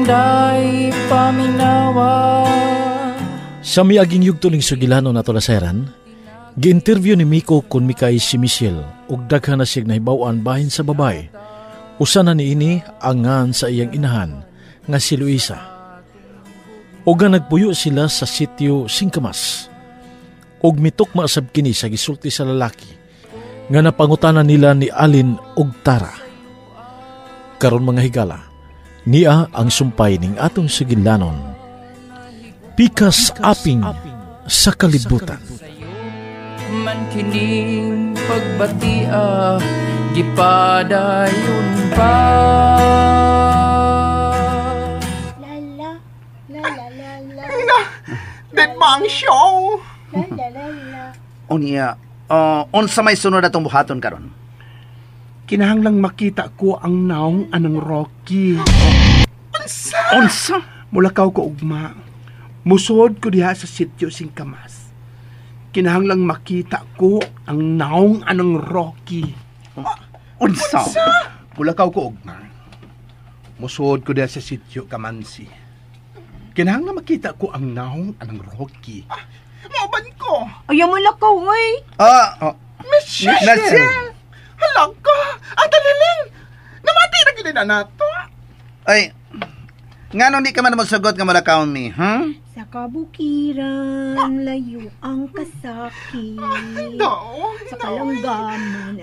day paminawa. Sa miaging yugtuling sugilano na tolaseran, gi-interview ni Miko kun mikay si Michelle ug daghan na siyang nahibaw-an bahin sa babay. Usa na niini ang ngan sa iyang inahan nga si Luisa. Ug nga nagpuyo sila sa sitio Singkamas. Ug mitukma sab kini sa gisulti sa lalaki nga napangutanan nila ni Alin ug Tara. Karon mga higala, niya ang sumpay ning atong sugilanon. Pikas aping sa kalibutan. Man kining pagbatia gipadayon pa. La la la la la la. Dead bang show. La la la la. Unya, unsa may sunod atong buhaton karon? Kinahanglang makita ko ang naong anang Rocky. Unsa? Mulakaw ko ugma. Musod ko diha sa sitio Singkamas. Kinahanglang makita ko ang naong anang Rocky. Unsa? Mulakaw ko ugma. Musod ko diha sa sitio Kamansi. Kinahanglang makita ko ang naong anang Rocky. Maban ko. Ayaw mo lakaw, oy. Michelle. Halang ka. Ang taliling. Namati na gina na nato. Ay, nga nung di ka man masagot nga malakaw mi, ha? Sa kabukiran, layo ang kasakit. Daw. Sa kalanggaman,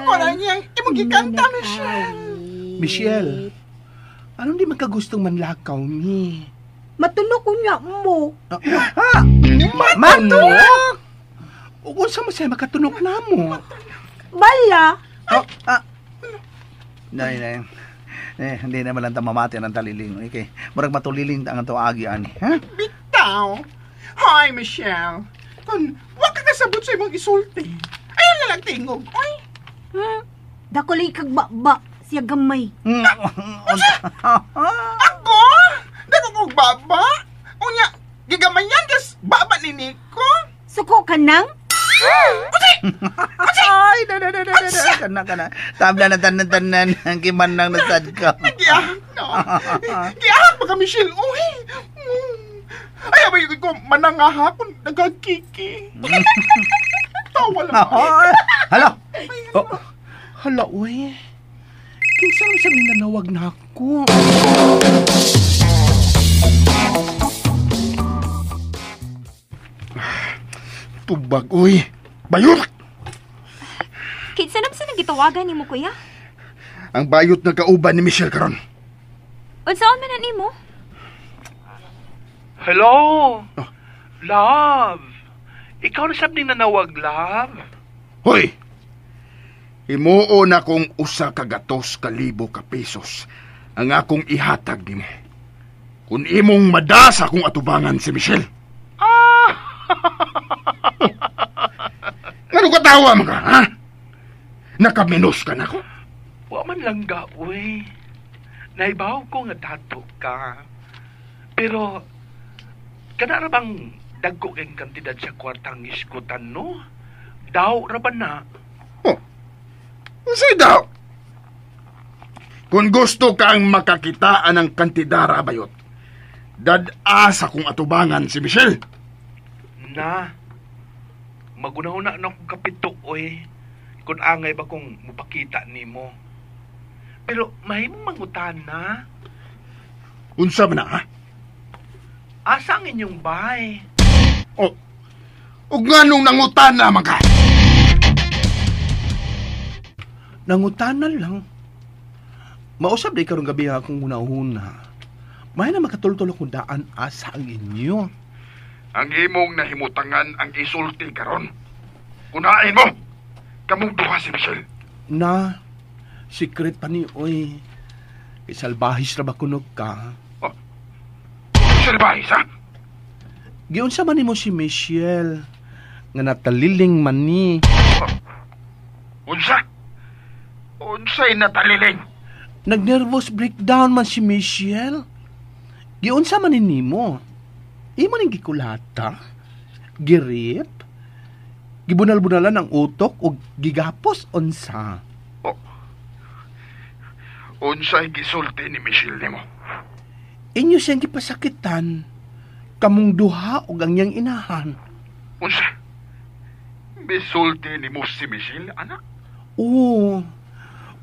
Ko na niyang imagikanta, Michelle. Michelle, anong di magkagustong manlakaw mi? Matulog ko niya mo. Matulog? Kung sa masaya makatunok na mo. Bala? Nay. Hindi naman lang mamati ng taliling. Okay. Murag matuliling ang ito agi, ani. Ha? Bitaw. Hi, Michelle. Kung wag ka kasabot sa imong isulti, ayaw na lang tingog. Oy. Dakulay kag baba, siya gamay. Ako? Dako kong baba? Unya, gigamayan kas baba ni Nico? Suko ka nang? Ay, kana. Tabla na tanan ang kimanang nasad ka. Giyahak na. Giyahak ba ka, Michelle? Uy. Ayaw ba yung ko manangahapon nagagkiki? Tawa lang. Hala. Hala, uy. Kinsa mo sa minanawag na ako? Tubag, uy. Bayot! Kinsa na ba sa nagitawagan ni mo, kuya? Ang bayot na kauban ni Michelle karon. Unsaon man ani mo? Hello? Love? Ikaw na sab ning nanawag, love? Hoy! Himuo na kong usa ka gatos ka libo ka pesos ang akong ihatag nimo. Kung imong madasa kong atubangan si Michelle. Ano ka tawa mo ka, ha? Nakaminos ka na ko? Wa man lang ga, uy. Naibaw ko nga dato ka. Pero, kana ra bang dagko kang kantidad sa kwartang iskutan, no? Daw ra ba na? Oh, say daw. Kung gusto kang makakitaan ng kantidara, bayot, dad-asa kong atubangan si Michelle. Na, magunahuna na akong kapito, oy. Kung angay ba kung mupakita ni mo. Pero mahimong mangutan na. Unsa ba na, ha? Asa ang inyong bahay? O nga nung nangutan na, mga. Nangutanan lang. Mausap day karong gabi akong una-una. May na makatultulok kung daan asa ang inyo. Ang imong nahimutangan ang isulti karon. Kunain mo! Kamong duha si Michelle. Na, secret pa ni Oy. Isalbahis na ba kunog ka? Oh, salbahis, ha? Giyon sa man mo si Michelle. Nga nataliling man ni. Unsa? Unsa'y nataliling? Nag-nervous breakdown man si Michelle. Giyon sa man ni mo. Imo ning gikulata, girip, gibunal-bunalan ang utok o gigapos unsa. Oh. Unsa'y gisulti ni Michelle nimo? Inyo siyang gipasakitan. Kamong duha o gangyang inahan. Unsa? Misulti ni mo si Michelle, anak? Oo.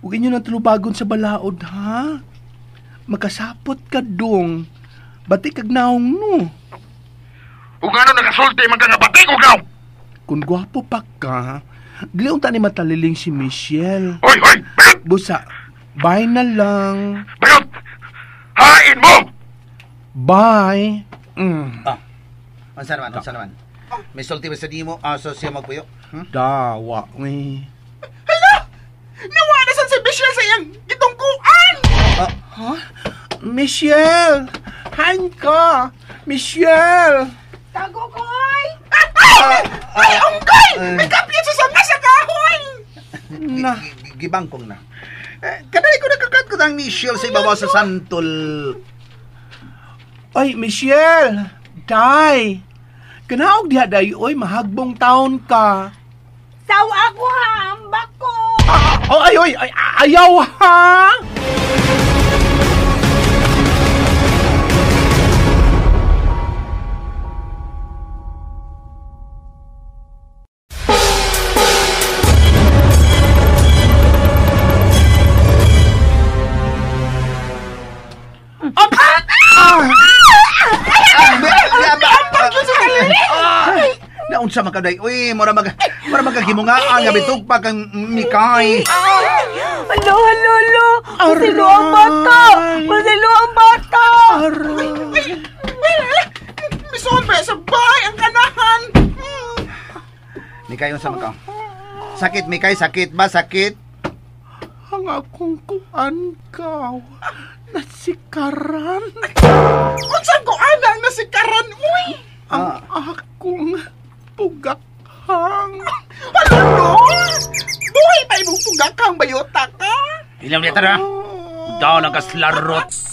Huwag inyo na tulubagon sa balaod, ha? Makasapot ka dong. Bati kag naong no. Kung ano nakasulti man ka nga batik o gaw? Kung gwapo pa ka, gliong ta ni mataliling si Michelle. Hoy! Bayot! Busa, bye na lang. Bayot! Hain mo! Bye. Unsa naman? May sulti ba sa di mo? So siya magpuyo? Dawa, eh. Nawa na san si Michelle sa iyang gitungkuan! Michelle! Han ka! Michelle! Tago koy! Ay, ungkoy! May kapit sa sanga sa kahoy! Na. Gibangkong na. Kanay ko nakakagkot ang Michelle sa ibabaw sa santol. Ay, Michelle! Day! Kanaog diha day, oy, mahagbong taon ka. Sawa ako ha, ambak ko! Ayaw ha! Naunsa man kaday? Uy, mura magkagimungaan nga bitugpa kang Mikay. Alo! Masilo ang bata! Misuon ba sa bahay ang kanahan? Mikay, unsa man ka? Sakit, Mikay, sakit ba? Sakit? Ang akong kuan ka. Nasikaran. Unsan ko anang nasikaran, uy? Ang akong pugakang. Ano? Buhay pa imong pugakang bayota ka? Ilang nito na? Daw nagkaslarot.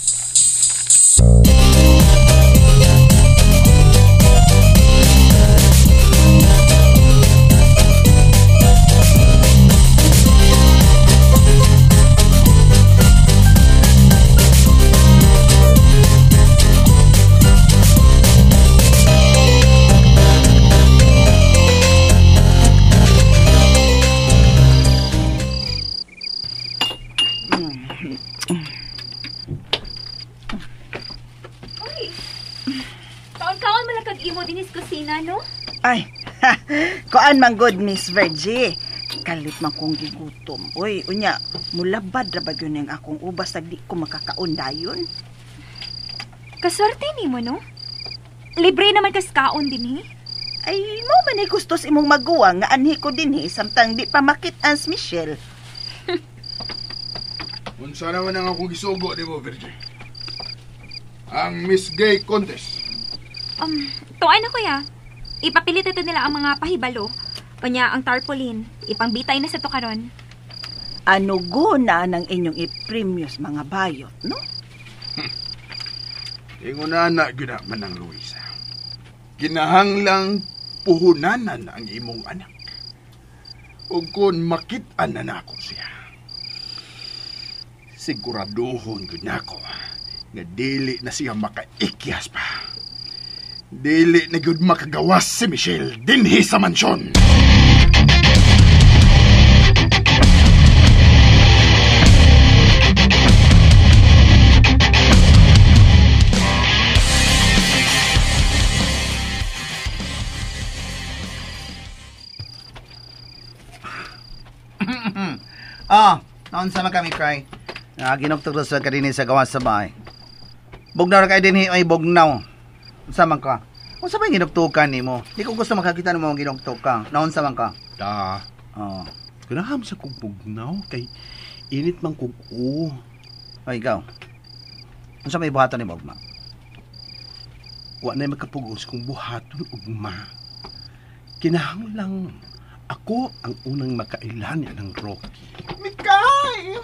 Kaon-kaon malakag imo dinis kusina, no? Ay, koan man good, Miss Virgie. Kalit man kong gigutom. Uy, unya, mulabad ra ba yun ang akong ubas na di ko makakaon dayon? Kaswerte nimo, no? Libre naman kas kaon din, eh. Ay, mo man ay gustos imong maguwang nga anhi ko din samtang di pa makit as Michelle. Unsa naman ang akong gisugo ni mo, Virgie? Ang Miss Gay Contest. Tuan ako ya. Ipapilit ito nila ang mga pahibalo. Kanya ang tarpaulin. Ipangbitay na sa to karon. Ano guna ng inyong i-premius mga bayot, no? Ingon na gina man ang Luisa. Kinahanglang puhunanan ang imong anak. Ug kun makit-an na nako siya. Siguraduhon gud nako nga dili na siya makaikyas pa. Dili na gud makagawas si Michelle dinhi sa mansyon. Naunsa man kami, Cry. Ginugtog sa kadini sa gawas sa bahay. Bugnaw ra kay dinhi ay bugnaw. Unsa man ka? Unsa man ginugtukan nimo? Di ko gusto makakita nimo ang ginugtukan. Naunsa man ka? Da. Kanaham sa kong bugnaw kay init man kog o. Ay, ikaw. Unsa may buhaton ni Bogma? Wa na makapugos kung buhaton ugma. Kinahanglang ako ang unang makailan ng Rocky. Mikay!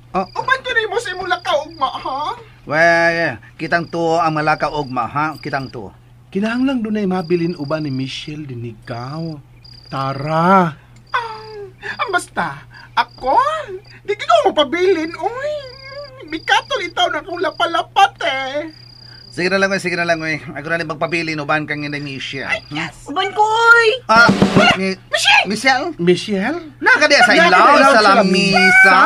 Uman ko na mo sa imong lakaugma, ha? Well, kitang tuo ang malaka ugma, ha? Kitang tuo. Kinahanglang doon ay mabilin uban ni Michelle din ikaw. Tara. Ang basta, ako? Di ko mo pabilin, uy. Mikatol itaw na kung lapalapat Sige na lang, sige na lang, eh. Ako na rin magpapili, no, ban kang inay Michelle. Uban ko, oy! Michelle? Michelle? Nakadiya sa ilaw, sa lamisa.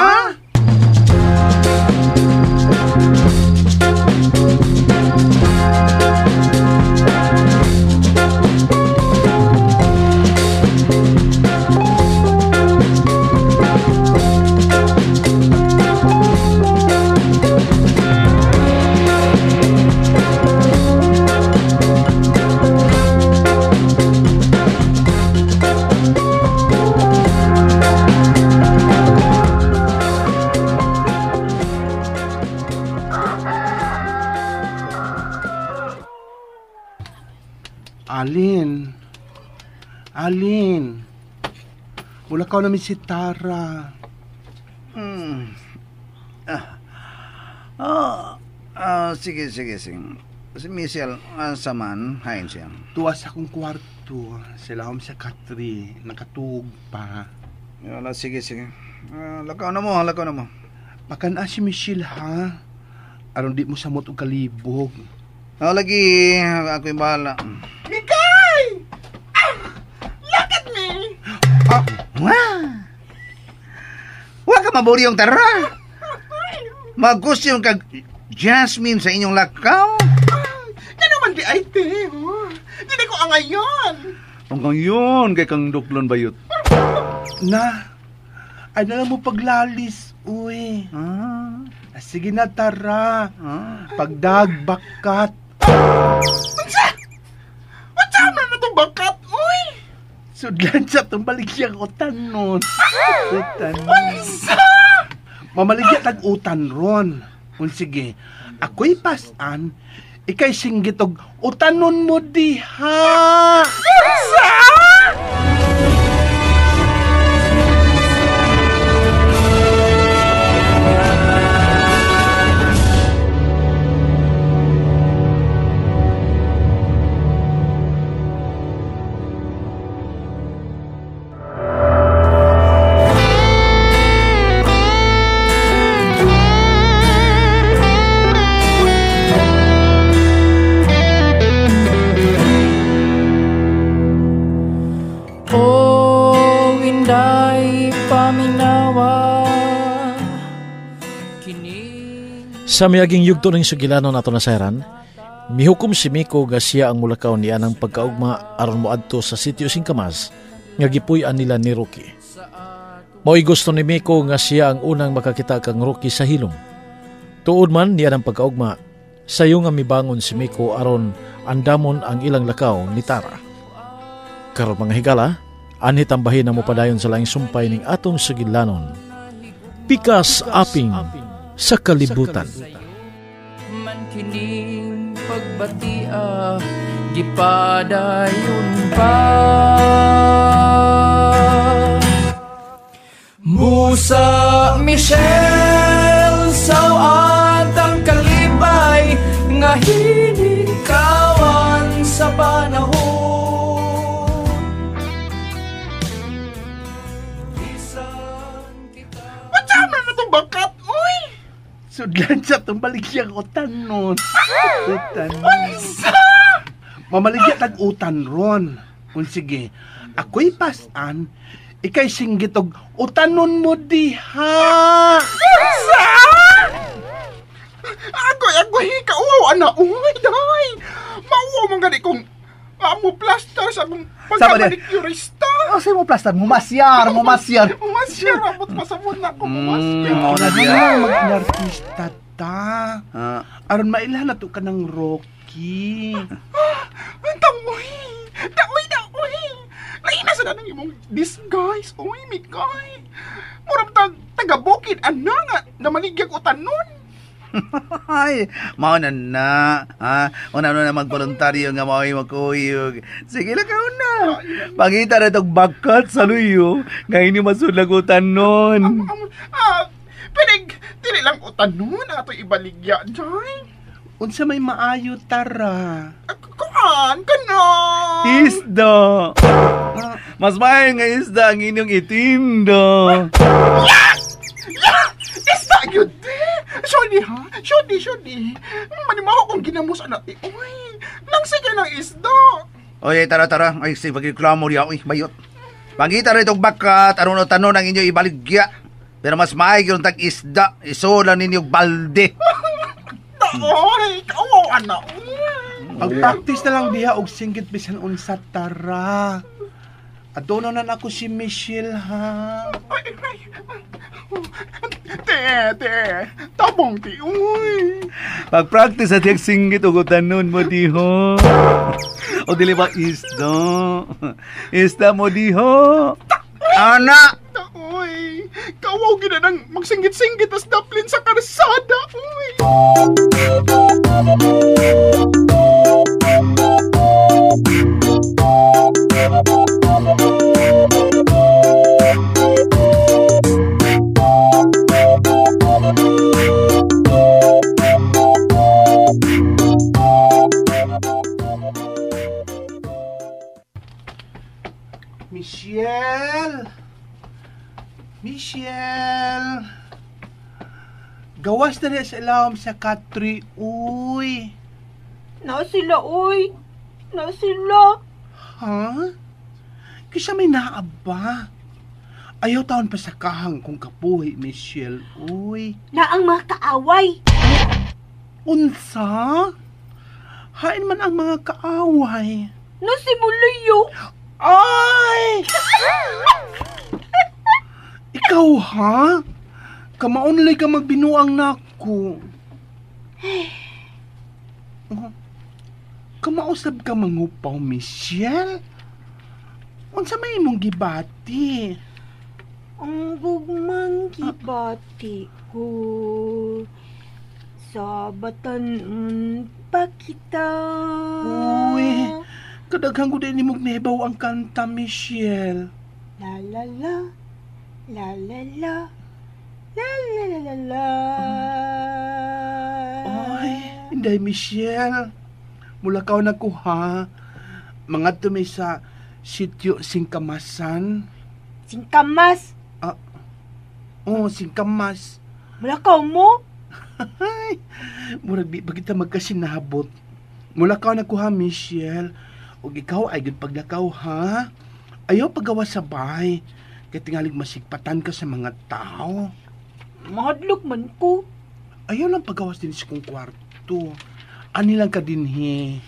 Alin. Wala ka namin si Tara. Sige. Si Michelle, saman, hain siya. Tuwa sa akong kwarto. Sila sa Katri. Nakatug pa. Wala, sige. Lakaw na mo. Pakana si Michelle, ha? Aron di mo samot og kalibog. Lagi, ako yung bahala. Mikay! Look at me! Huwag ka maburi yung tara. Magusto yung kag Jasmine sa inyong lakaw. Ano man di ay te, Hindi ko angayon. Ang ngayon, kay kang duklon bayot. Ay na lang mo paglalis, uy. Sige na, Tara. Pagdagbakat. What's up na itong bakat, uy? Sudlan siya itong baligyang utan nun. Wansa! Mamaligyan tag-utan ron. Sige, ako'y pasan, ikay singgit og utanon mo diha. Wansa! Sa miaging yugto ng sugilano nato na sayran, mihukom si Miko nga siya ang mulakaw niya ng pagkaugma aron moadto sa sitio Singkamas nga gipuy-an nila ni Rocky. Mao'y gusto ni Miko nga siya ang unang makakita kang Rocky sa hilom. Tuod man niya ng pagkaugma, sayo nga mibangon si Miko aron andamon ang ilang lakaw ni Tara. Karon mga higala, anhit ang bahin na mo padayon sa laing sumpay ning atong sugilanon. Pikas aping sa kalibutan. Man kining pagbatia gipadayon pa. Musa Michelle sawat ang kalibay nga hinikawan sa panahon. What's up na itong bakat, uy? Sudlan siya itong baligyang utan nun. Mamaligyan tag-utan ron. Sige, ako'y pasan, ikay singgit og utanon mo diha. Wansa! Ako'y kauwaw na, uy, dahay. Mauwaw mong gani kong mo plaster sa akong pagka-manicurista. Sa'yo mo plaster, mumasyar. Mumasyar, abot pasabot na ako, mumasyar. Mag-artista ta. Aron mailan na to ka ng Rocky. Daoy. Lain na sa nanang imong disguise, uy, Mikay. Murang taga-bukid, nga, na maligyag utanon. Ay, mao na. Una na magboluntaryo nga mao'y makuyog. Sige lang ka una. Pangita na itong bakat sa luyo. Ngayon yung masulagutan nun. Pinig, tili lang utanon ang ito'y ibaligya, Jay. Unsa may maayo, Tara? Kuan ka na. Isda. Mas maayong nga isda ang inyong itinda. Isda yun, Sorry ha, sorry. Manimaho kong ginamos anak ti. Uy, nang sige ng isda. Oy, tara. Ay, si pagreklamo riya. Uy, bayot. Pangita rin itong bakat, tanong ang inyo ibaligya. Pero mas maayos yung tag-isda. Isulan ninyong balde. Oy, kawaw anak. Pag-practice na lang diha og singgit bisan unsa tara. Adono na ako si Michelle ha. Te, tabong ti, uy. Pag-practice at yung singgit, ugutanon mo diho. O dili ba isda? Isda mo diho. Anak! Uy, kawaw gina nang magsinggit-singgit as daplin sa karsada, uy. Michelle! Gawas na rin sa ilawam sa katri, uy. Na sila, uy. Na sila. Ha? Kisa may naaba. Ayaw taon pa sa kahang kung kapuhi, Michelle, uy. Na ang mga kaaway. Unsa? Hain man ang mga kaaway. Na si Mulayo. Ay! Ikaw, ha? Kamaunlay ka magbinuang nako. Kamausab ka mangupaw, Michelle? Unsa may imong gibati? Ang gugmang gibati ko. Sa batanon pa kita. Uy, kadaghang ko din imong nebaw ang kanta, Michelle. La la la. La la la. La la la la la. Ay, hindi, Michelle. Mula ka na ko, ha? Mga tumay sa sityo Singkamasan. Singkamas. Oo, Singkamas. Mula ka mo? Ay, murag di ba kita magkasinabot. Mula ka na ko, ha, Michelle. O ikaw ay good paglakaw, ha? Ayaw pagawa sa bahay. Kaya tingalig masigpatan ka sa mga tao. Mahadlok man ko. Ayaw lang pagawas din sa kong kwarto. Ani lang ka din, he.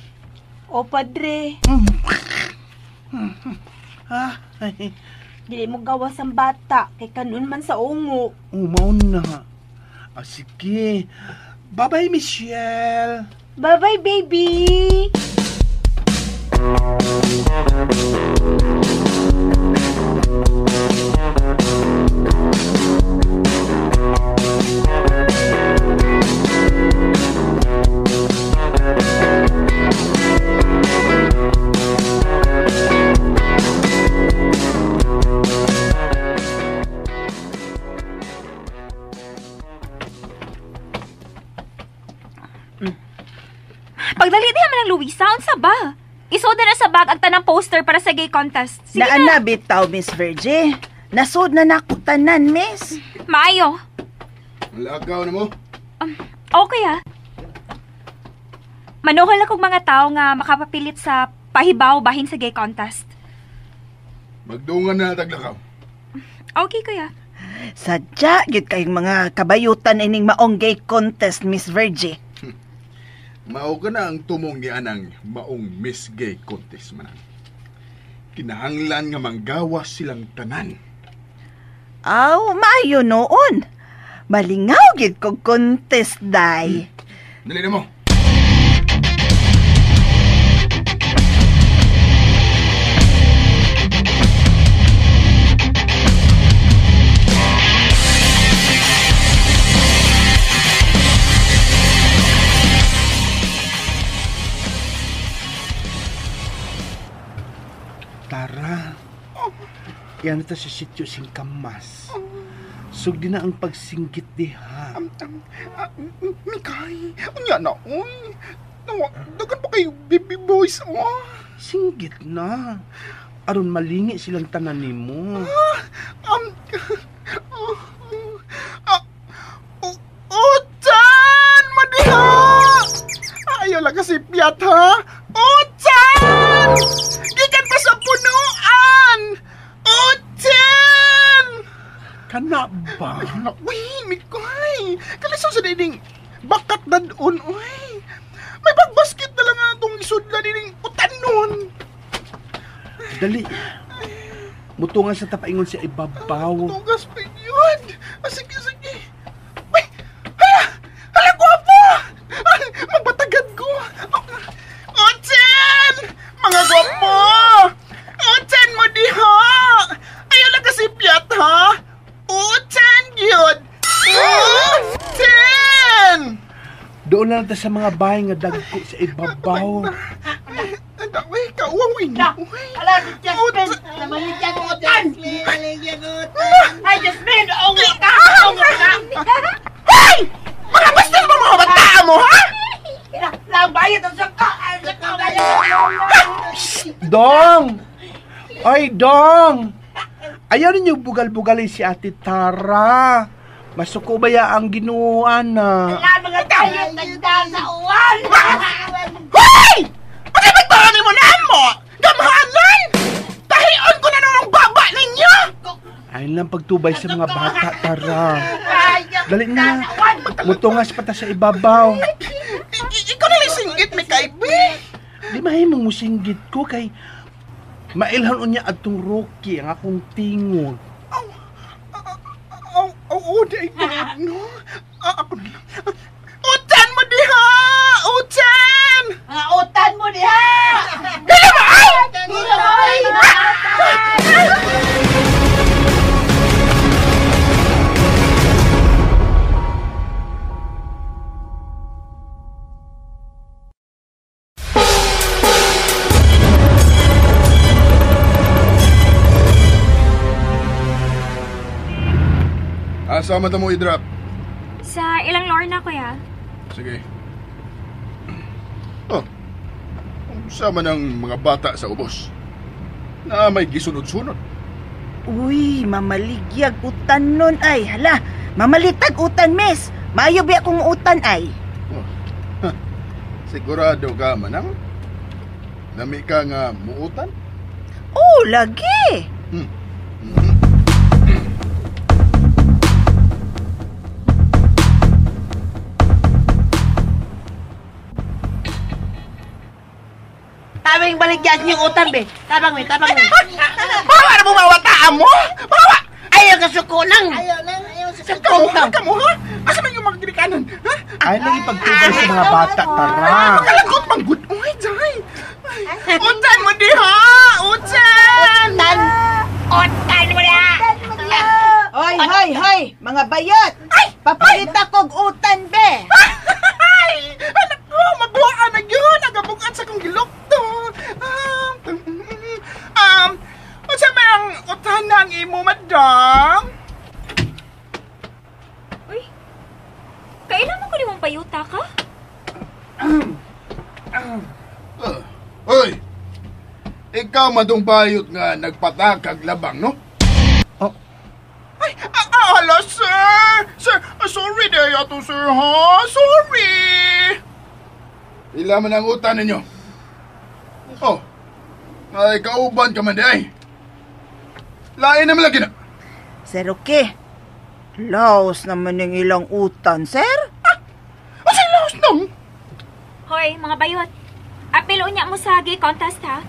O, padre. Ay, Dili mo gawas ang bata. Kay kanon man sa ungo. umaw na. Sige. Bye-bye, Michelle. Bye-bye, baby. Pagdali diha man ang Luisa, unsa ba? Isoda na sa bag ang tanang poster para sa gay contest. Sige na. Bitaw, Miss Virgie. Nasod na nakutanan, miss. Maayo. Lagaw na mo. Okay Manuhol akong mga tao nga makapapilit sa pahibaw bahin sa gay contest. Magdungan na taglakaw. Okay, kuya. Sadya, gid kayong mga kabayutan ining maong gay contest, Miss Virgie. Mao ka na ang tumong ni anang maong Miss Gay Contest manan. Kinahanglan nga manggawas silang tanan. Aw, maayo noon. Malingaw gid kog contest, day. Dali na mo. Tara. Yan ito sa sityo Singkamas. Sugdi na ang pagsinggit diha. Mikay, unya na, uy. Dagan pa kayo, baby boys, oh. Singgit na. Aron malingi silang tanan nimo. Uta! nakasipyat, ha? Utsan! Gikan pa sa punuan! Utsan! Kana ba? Uy, Mikoy! Kalisaw sa dinding bakat na doon, uy! May pagbasket na lang nga itong isudla dinding utanon! Dali. Mutungan sa tapaingon siya ibabaw. Tugas pa yun! Sige, sige! Uy! Hala, gwapo! Magbatagad ko! Utsan! Mga gwapo! Utsan mo diha! Ayaw lang kasi piyat, ha? Utsan yun! Utsan! Doon na natin sa mga bahay nga dagko sa ibabaw. Uy, kauwawin na! Ala, si Jasmine! Namaligyan ko utan! Ay, Jasmine! Ungol ka! Ungol ka! Hoy! Mga bastos mo mga bata mo, ha? Lang bayad ang saka! Ang saka Dong! Ay, Dong! Ayaw ninyo bugal-bugalin si Ate Tara. Masuko ba ya ang ginuan na? Wala mga tayo nagdaan sa uwan! Hoy! Pagay magbahanin mo na mo! Gamhanan! Tahion ko na nung baba ninyo! Ayun lang pagtubay sa mga bata, Tara. Dali na. Mutungas pa ta sa ibabaw. Ikaw na lang singgit, may kaibi! Di mahimong musinggit ko kay mailhan unya atong Rocky ang akong tingog. Oo, day God, no? Ako na lang. Utan mo diha! Utan! Mga utan mo diha! Dila mo ay! Dila mo ay! Asa man mo i-drop? Sa ilang lore na, kuya. Sige. Oh. Sama ng mga bata sa ubos. Na may gisunod-sunod. Uy, mamaligyag utan nun ay. Hala, mamalitag utan, miss. Maayo biya kong utan ay. Oh. Sigurado ka manang? Nami ka nga muutan? Oh, lagi. Tabang baligyan yung utan, be. Tabang, be. Tabang, be. Bawa na mo mga wataan mo! Bawa! Ayaw ka sukulang. Ayaw sa sukulang. Kamu, ha? Asa man yung mga ginikanan? Ha? Ay lang ipagtubay sa mga bata, Tara. Makalagot mang good. Uy, Jai! Utan mo diha! Utan! Utan mo na! Hoy, hoy, hoy, mga bayot. Papalit akong utan, be. Ay! Anak ko, magbuhaan na yun! Nagabukan sa kong gilokto! Unsa may ang utan na ang imo, madam? Uy, kailan mo ko limang payuta ka? Hoy! Ikaw madong bayot nga nagpatakag labang, no? Ay, ala, sir! Sir, sorry day ato, sir, ha? Sorry! Ila man ang utan ninyo. Oh, ay kauban ka man di ay. Lain naman lagi na. Sir, okay. Laos naman yung ilang utan, sir. Asa laos nang? Hoy, mga bayot. Apelo niya mo sa gay contest, ha?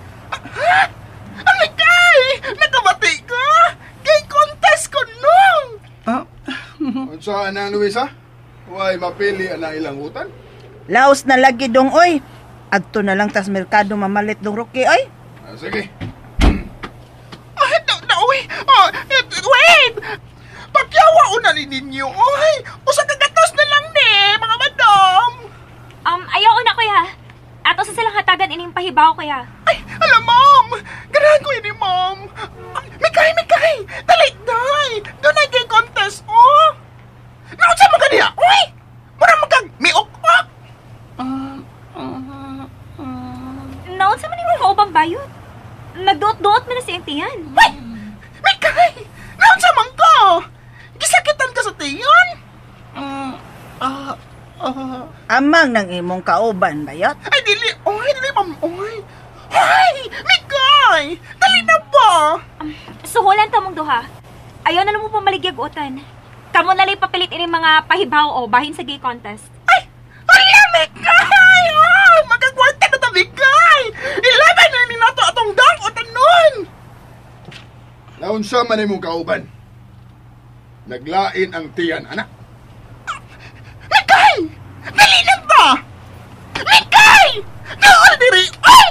Ang kay! Nakabati ka! Gay contest ko nung! Saan ang Luisa? Huwag mapili ang ilang utan? Laos na lagi dong, oy. Adto na lang tas merkado mamalit dong, Rocky, oy. Sige. Uy! Wait! Pagyawa una ninyo, oy! Usa kagatos na lang ni, mga madam! Ayaw na, kuya. Ato sa silang hatagan ining pahibaw, kuya. Ay, alam, ma'am! Ganahan ko ini, ma'am! Mikay! Dali, day! Doon ay gay contest, oh! Naunsa mo ka niya, uy! Mura mo kang miok-ok! Naon sa man yung kaubang bayot? Nagduot-duot mo na si Tiyan. Ay! Mikay! Naunsa man ka! Gisakitan ka sa tiyan? Amang nang imong kauban bayot? Ay, dili, ma'am, Ay, Mikay! Dali na ba? Suhulan ta mong duha. Ayaw na mo pamaligyag-utan. Kamo na lang papilit ining mga pahibaw o bahin sa gay contest. Ay, Mikay! Magkagwarta na ta, Mikay! Ilaban na ni nato atong dang o tanon! Naunsa man imong kauban? Naglain ang tiyan, anak. Mikay! Dali na ba? Mikay! Doon diri! Ay!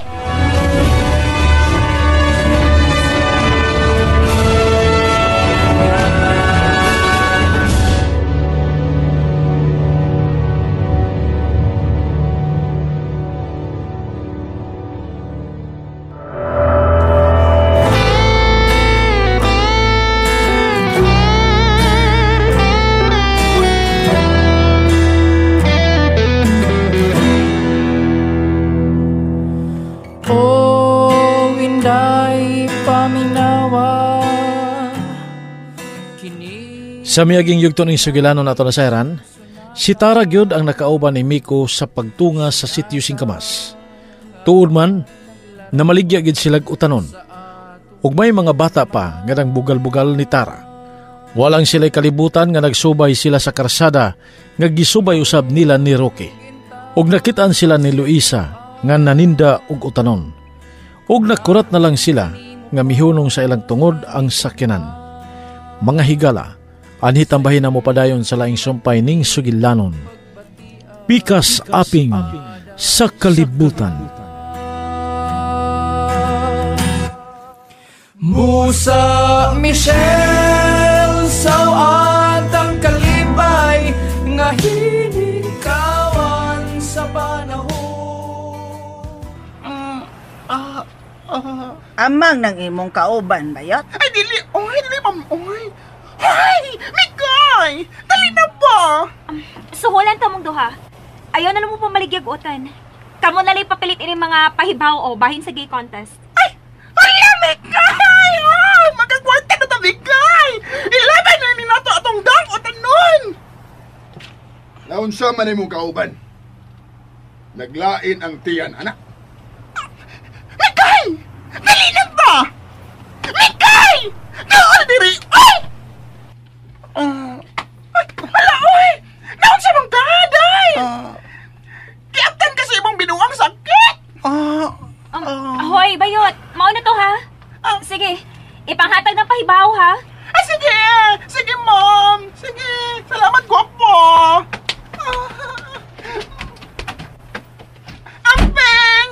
Sa miyaging yugto ng sugilanon nato na sayran, si Tara gyud ang nakauban ni Miko sa pagtunga sa sitio Singkamas. Tuod man, namaligya gid silag utanon. Ug may mga bata pa nga nang bugal-bugal ni Tara. Walang sila'y kalibutan nga nagsubay sila sa karsada nga gisubay usab nila ni Rocky. Ug nakitaan sila ni Luisa nga naninda og utanon. Ug nakurat na lang sila nga mihunong sa ilang tungod ang sakyanan. Mga higala, anhi tambahin na mo padayon sa laing sumpay ning sugilanon. Pikas aping sa kalibutan. Musa Michelle sawat ang kalibay nga hinikawan sa panahon. Amang nang imong kauban bayot? Ay, dili, ma'am, Ay, Mikay! Dali na ba? Suhulan ta mong duha. Ayaw na lang mo pamaligyag-utan. Kamo na lang papilit ining mga pahibaw o bahin sa gay contest. Ay, Mikay! Magkagwarta na ta, Mikay! Ilaban na ni nato atong dang o tanon! Naunsa man imong kauban? Naglain ang tiyan, anak. Mikay! Dali na ba? Mikay! Doon diri! Ay! Hala, naon sa mong kahaday! Kiaptan kasi imong binuang sakit! Ahoy, bayot! Mauna to ha? Sige, ipanghatag ng pahibaw ha? Sige! Sige, ma'am! Sige! Salamat, gwapo! Ampeng!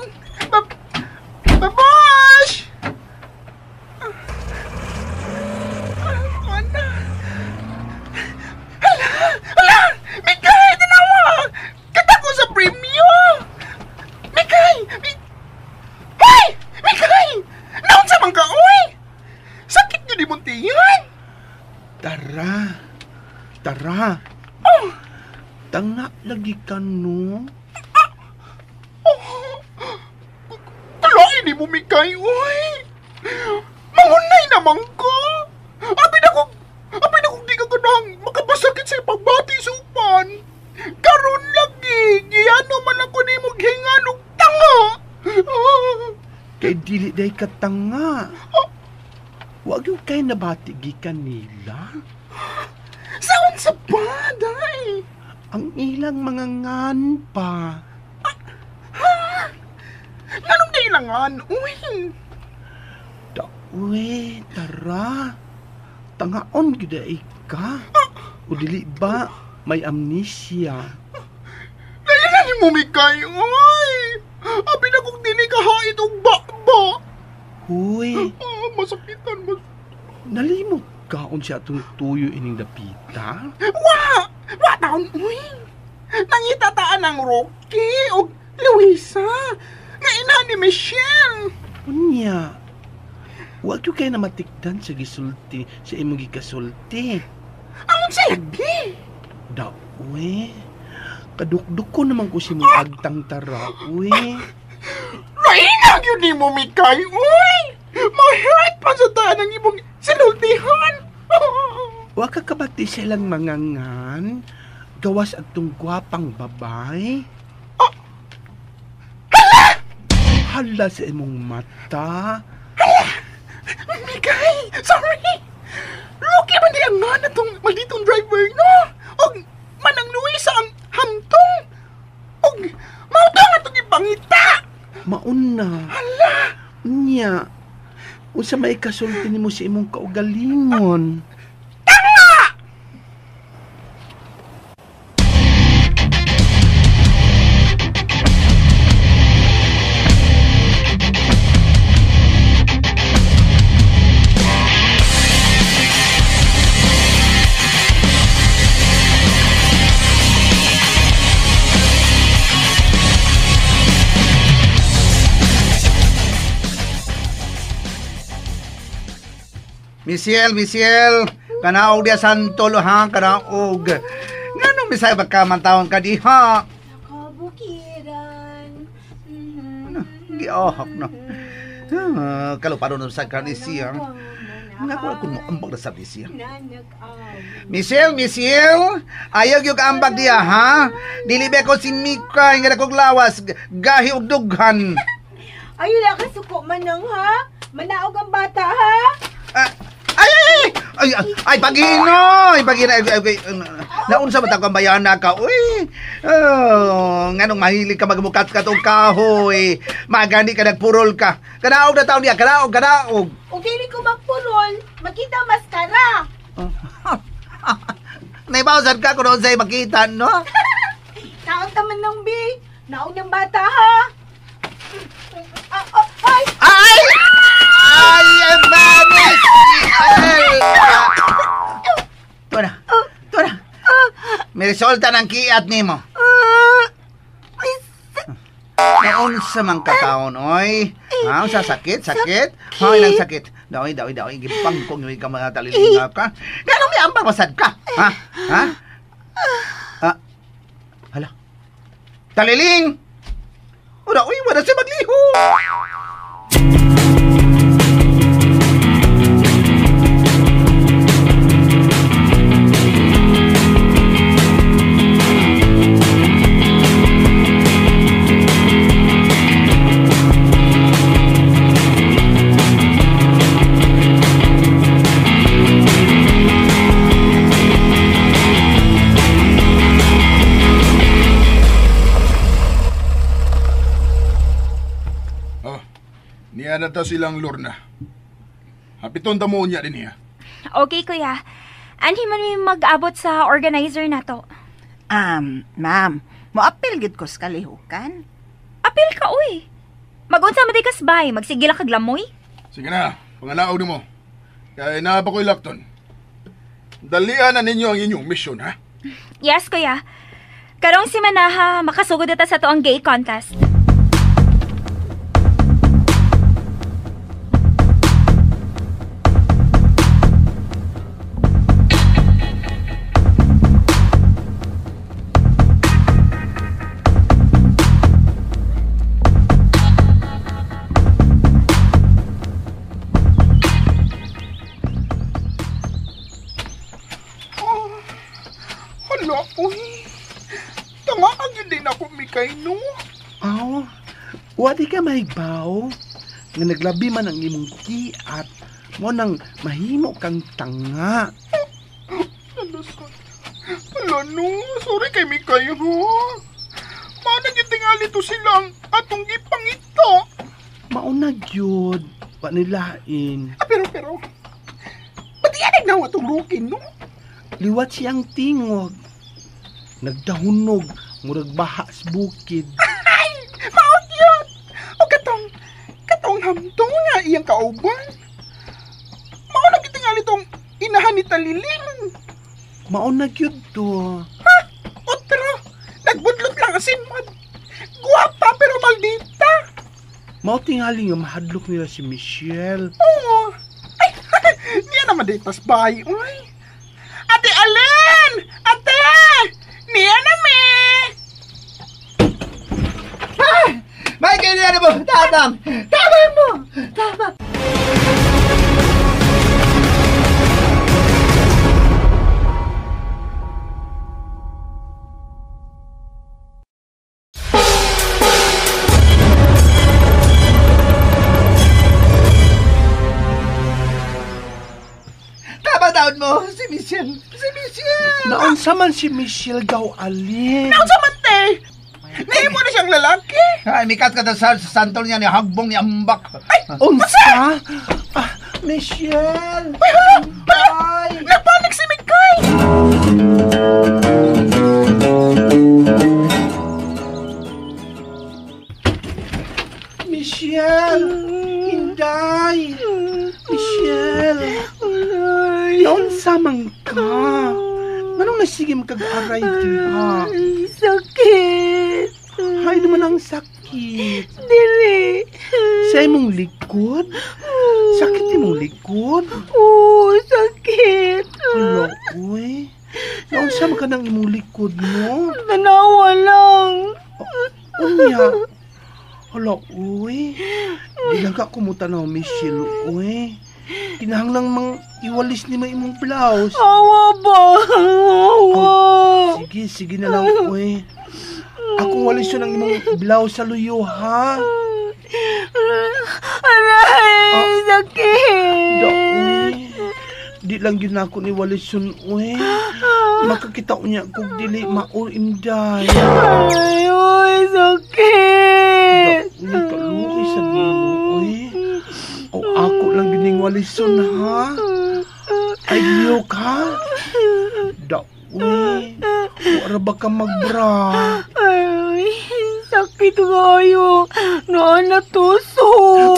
Babosh! Hala! Mikay! Tinawa! Katako sa premium! Mikay! Hoy! Mikay! Naon sa mga uy! Sakit nyo di muntiyan! Tara. Tanga lagi ka, no? Kalain ni mo, Mikay, uy! Mangunay naman ko! Apin ako di ka ganang makabasakit sa pagbati supan! Karon lagi, giyano man ako ni mong hingan og tanga! Kay dili day ka tanga. Wag yung kay nabati gikan nila. Saan sa baday? Ang ilang mga ngan pa. Anong kailangan, uy? Uy, tara. Tangaon gida ka. O dili ba may amnesia? Dahil ni mo, Mikay, uy! Apin akong dinikahait og bakba! Huy, masakitan mo. nalimot ka kung siya itong tuyo ining dapita? Wa taon, uy! Nangitataan ng Rocky o Luisa nga ina ni Michelle. Unya, wag yung kayo na matikdan sa gisulti sa imong gikasulti. Ang sa lagi? Dawe, kadukduk ko naman ko si mong agtang tara, uy. Nainag yun ni mo, Mikay, uy! Mahirap pa sa taan ng imong sinultihan. Wag ka kabati silang mga ngan. gawas atong gwapang babay? Hala sa imong mata. Mikay! Sorry! Lucky man di ang nga na tong malditong driver, no? Og manang Luisa ang hamtong. Og mauto nga itong ipangita. Mauna. Hala! Nya. Unsa may kasulti nimo sa imong kaugalingon? Michelle, kanaog dia santol ha, kanaog. Nganong bisay pagkamantawon ka diha? Kabukiran. Giohok no. Kalau paro no sa kanisiya. Nga ko mo ambag na sa siya. Michelle, ayaw gyud ka ambag diha ha. Dilibe ko si Mika nga kog lawas, gahi og dughan. Ayaw na kasuko man nang ha? Manaog ang bata ha? Ay, pagino! Naunsa ba takong bayana ka? Uy! Nganong mahilig ka magmukat ka tong kahoy. Magani ka nagpurol ka. Kanaog na taon niya, kanaog. O dili ko magpurol, makita maskara. Naibawsan ka kung sa'y makita, no? Naog naman ng B. Naog ng bata ha? Ay! Ay, mamis! Ito na. May resulta ng kiat ni mo. Naunsa mang kataon, oy. Ha, sa sakit? Hoy, nang sakit. Daoy. Gipangkong yung ikaw mga talilinga ka. Ganong may ambang masad ka? Ha? Hala. Taliling! Wala siya magliho. Niya na ta silang Lorna. Hapiton ta mo niya din niya. Okay, kuya. Anhi man may mag-abot sa organizer na to. Ma'am, moapil gid ko sa kalihukan. Apil ka, uy. Mag-unsa man di kasbay, magsigila kag lamoy. Sige na, pangalaog ni mo. Kaya na pa ko'y lakton. Dalian na ninyo ang inyong mission, ha? Yes, kuya. Karong si Manaha, makasugod ata sa to ang gay contest. Mikay, no? Wadi ka mahigbaw. Nga naglabi man ang imong kiat. Mo nang mahimo kang tanga. Hala, no? Sorry kay Mikay, ho? Manang itingali to silang atong gipangita. Maunag yun. Panilain. Pero. Ba't yan na atong rukin, no? Liwat siyang tingog. Nagdahunog. Murag baha sa bukid. Ay! Maot yun! O katong hamtong nga iyang kauban. Maunag itingali tong inahan ni Taliling. Maunag yun to. Ha? Otro! Nagbudlot lang asin man. Guwapa pero maldita. Mautingali nga mahadlok nila si Michelle. Oo. Ay, niya naman ditas bahay. Uy. Ate Allen! Ate! Niya naman! May kailangan mo! Tama mo! Michelle. Si Michelle. Naunsa man si Michelle gaw alin? Naunsa man te? Nahimo na siyang lalaki. Ay, mikat ka sa santol niya ni hagbong ni ambak. Ay, Unsa? Michelle! Ay, hala! Napanik si Mikay! Michelle! Hinday! Michelle! Naunsa man ka? Anong nasige magkag-aray diha? Sakit. Hay naman ang sakit. Dili. Sa imong likod? Sakit imong likod? Oo, sakit. Hala, uy. Naunsa man ka ng imong likod mo? Tanawa lang. Unya. Hala, uy. Di lang ka kumutanaw, Michelle, uy. Kinahanglang mang iwalis ni mo imong blouse. Awa ba? Awa. Sige na lang, uy. Ako walis yun ang imong blouse sa luyo, ha? Aray, sakit. Da, uy. Di lang yun ako ni walis yun, uy. Makakita ko niya kung dili mauinday. Ay, uy, sakit. Da, uy, kaluoy sa nimo, uy. O ako lang gining walis yun, ha? Ay, liyo ka? Da, uy. Wala ba ka magbra? Ay, sakit kayo. Naanatusok.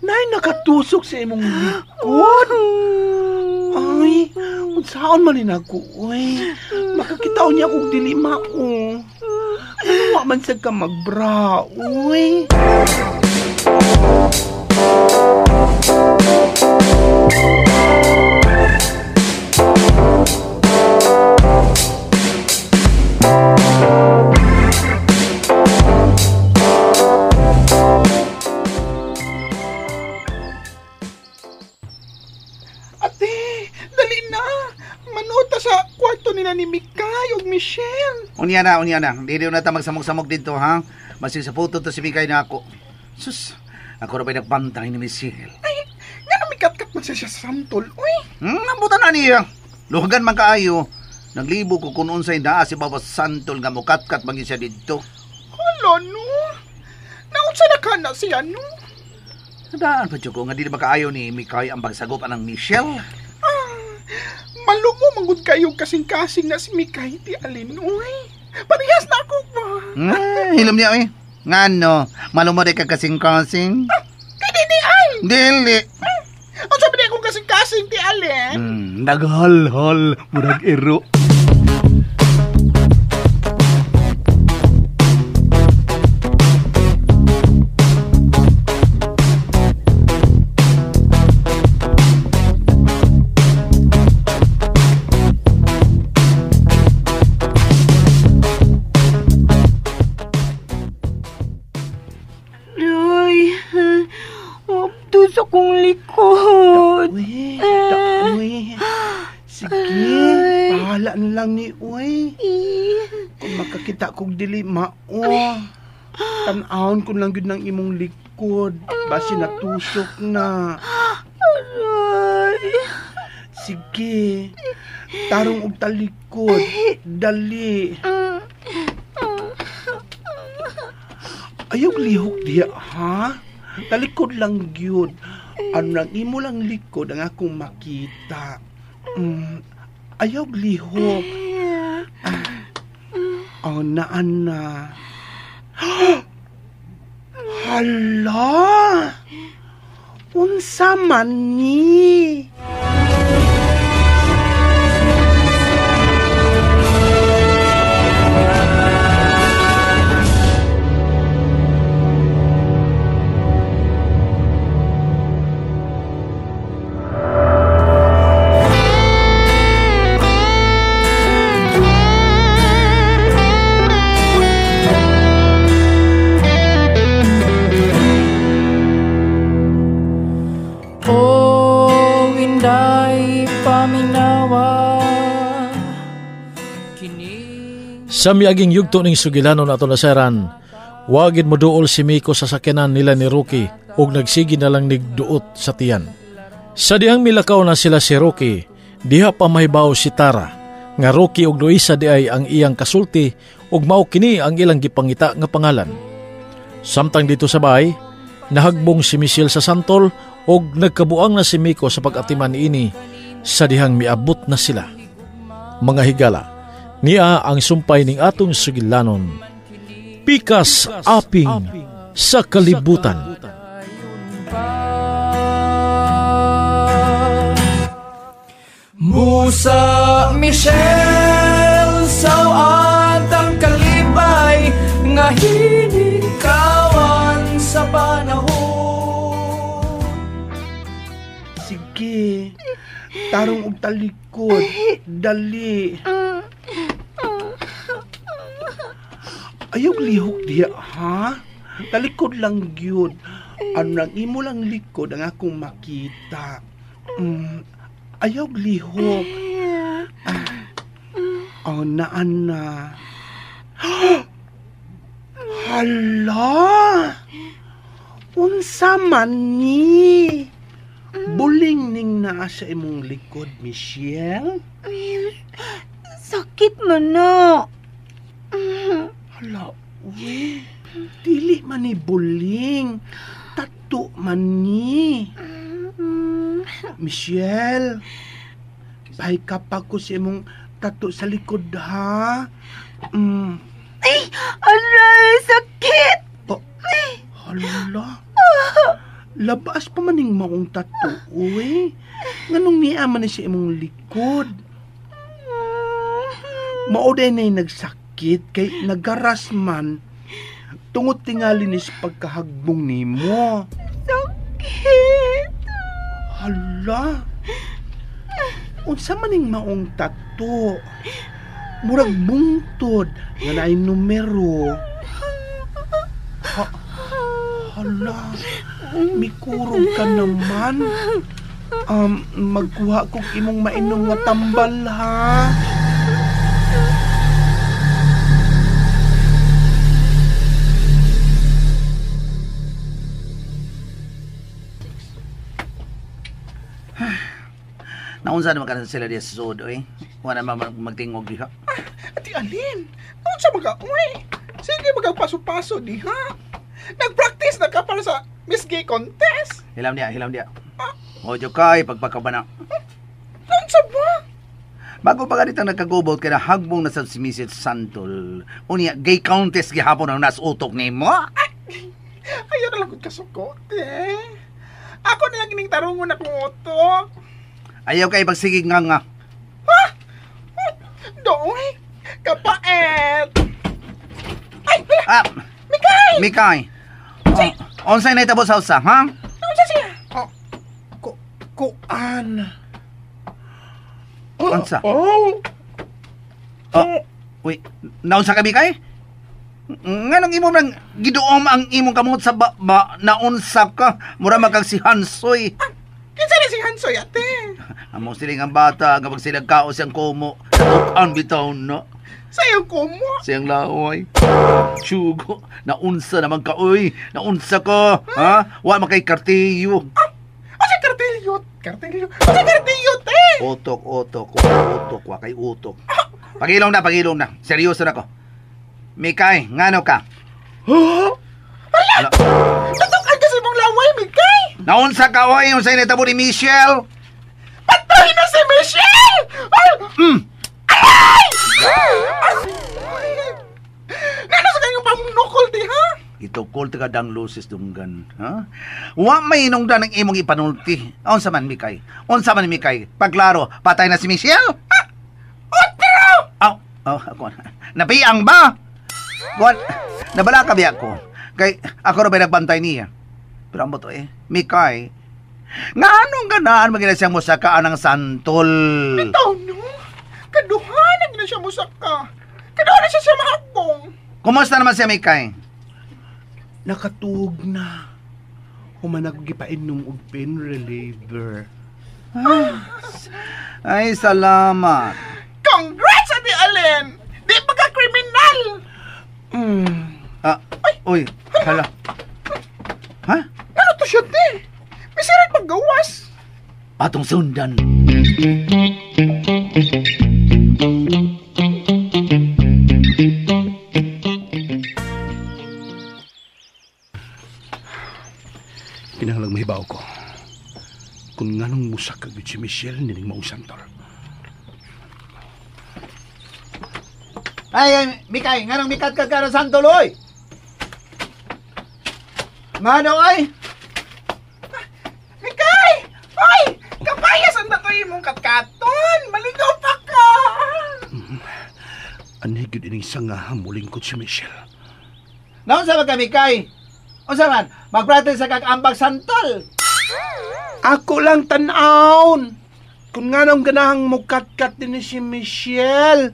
Nay, nakatusok sa imong likod? Ay, unsaon man rin ako, uy. Makakitaw niya kung dili mao. Ano wa man sa ka magbra, uy. ni Mikay ug Michelle. Unya na. Di na ta magsamog-samog dito, ha? Masig sa puto to si Mikay na ako. Sus, ako na ba'y nagpantay ni Michelle? Ay, nga na mikat-kat man siya santol, uy. Nambutan na niya. Luhagan man kaayo. Naglibo ko kung unsay naa si Baba Santol nga mukat-kat man siya dito. Hala, no? Naunsa na ka na siya, no? Nadaan pa ko nga di ba kaayo ni Mikay ang pagsagop anang Michelle? Malumo manggod kayo kasing-kasing na si Mikay ti alin, uy. Parehas na ako ba? Hilom niya, uy. Ngano, malumo di ka kasing-kasing? Kay ay! Dili. Ang sabi niya kung kasing-kasing ti alin? Naghal-hal, murag ero. Kung likod. Uy. Sige, pahala na lang ni Uy. Kung makakita kong dili mao, tanahon ko lang yun ng imong likod. Basi natusok na. Sige, tarong og talikod. Dali. Ayaw lihok diya, ha? Talikod lang gyud. Ano lang imo lang likod ang akong makita. Ayaw lihok. Naan na. Hala! Unsa man ni? Sa miaging yugto ning sugilanon ato naseran, wagid moduol si Miko sa sakyanan nila ni Rocky ug nagsigi na lang nigduot sa tiyan. Sa dihang milakaw na sila si Rocky, diha pa mahibaw si Tara, nga Rocky ug Luisa di ay ang iyang kasulti ug mao kini ang ilang gipangita nga pangalan. Samtang dito sa bahay, nahagbong si Michelle sa santol ug nagkabuang na si Miko sa pag-atiman ini sa dihang miabot na sila. Mga higala, niya ang sumpay ning atong sugilanon. Pikas aping sa kalibutan. Musa Michelle sa atang kalibay nga hinikawan sa panahon. Sige, tarong og talikod, dali. Ayaw lihok diya, ha? Talikod lang gyud. Ano lang imo lang likod ang akong makita. Ayaw lihok. Oh, naan na. Hala! Unsa man ni? Buling ning naa sa imong likod, Michelle? Sakit man na. Hala, uy. Dili man ni buling. Tato man ni. Michelle, bahay ka pa ko sa imong tato sa likod, ha? Ay! Aray! Sakit! Oh, hala. Labas pa maning maong tato, uy. Nganong niyaman na sa imong likod? Mauday na'y nagsakit kay nagaras man. Tungod tingali ni sa pagkahagbong nimo. Sakit! Hala. Unsa maning maong tato? Murag bungtod nga naay numero. Hala. Mikurog ka naman. Magkuha kog imong mainom nga tambal, ha? Naunsa naman ka sila diya sa suod, oy? Wala naman magtingog diha. Ati Alin, naunsa mga uy? Sige magpaso-paso diha. Nag-practice na ka para sa Miss Gay Contest. Hilam diya. Ojo kay pagpakabana. Naunsa ba? Bago pa ganito nagkagubot kaya hagbong na sa si Mrs. Santol. Unya, gay contest gihapon ang nasutok ni mo. Ayaw na lang kong kasukot, eh. Ako na lang gining tarungon akong utok. Ayaw kay pagsigig nga. Ha? Doy, kapait. Ay, wala. Mikay. Onsay na itabo sa usa, ha? Naunsa siya? Kuan. Unsa? Uy, naunsa ka Mikay? Nganong imo nang giduom ang imong kamot sa naunsa ka? Mura magkag si Hansoy. Kinsa na si Hansoy, ate? Amo siling ang bata kapag sila kaos ang kumo. Ang bitaw na. Sa'yo kumo? Siyang laway. Tsugo. Naunsa naman ka, uy. Naunsa ka. Ha? Wa makay kartilyo. Asa kartilyo? Asa kartilyo, te? Utok. Wa kay utok. Pagilong na. Seryoso na ko. Mikay, ngano ka? Hala! Natukan kasi mong laway, Mikay! Naunsa ka, oy, yung sa initabo ni Michelle? Patay na si Michelle! Ay! Nano sa kanyang pamunukol, di ha? Itukol ka dang lusis dunggan, ha? Wa may inungdan ng imong ipanulti. Unsa man, Mikay? Paglaro, patay na si Michelle? Otro! Ako na. Napiang ba? What? Nabala ka biya ko. Kay ako rin nagbantay niya. Pero ang boto Mikay, nga anong ganaan magina siya mo sa kaan ng santol? Bitaw no? Kaduhanan na siya mo sa ka. Kaduhanan siya mahakbong. Kumusta naman siya, Mikay? Nakatuog na. Humanag gipainom og pain reliever. Ay, salamat. Congrats, Ate Allen! Di pa ka kriminal! Uy, hala. Ha? Ano to siya, te? May sirat paggawas. atong sundan. Kinahanglang mahibaw ko. Kung nganong musak kag si Michelle nining mausan tol. Ay, Mikay, nganong mikat ka karo santol, oy? Ngano, oy? Mikay! Oy! Kapayasan na to imong katkaton! Maligaw pa ka! Anhigid ining sanga mulingkod si Michelle. Naon sa mga Mikay? Unsa man, magpractice sa kag-ambag santol. Ako lang tan-aon. Kung nganong ganahang mukat-kat din ni si Michelle.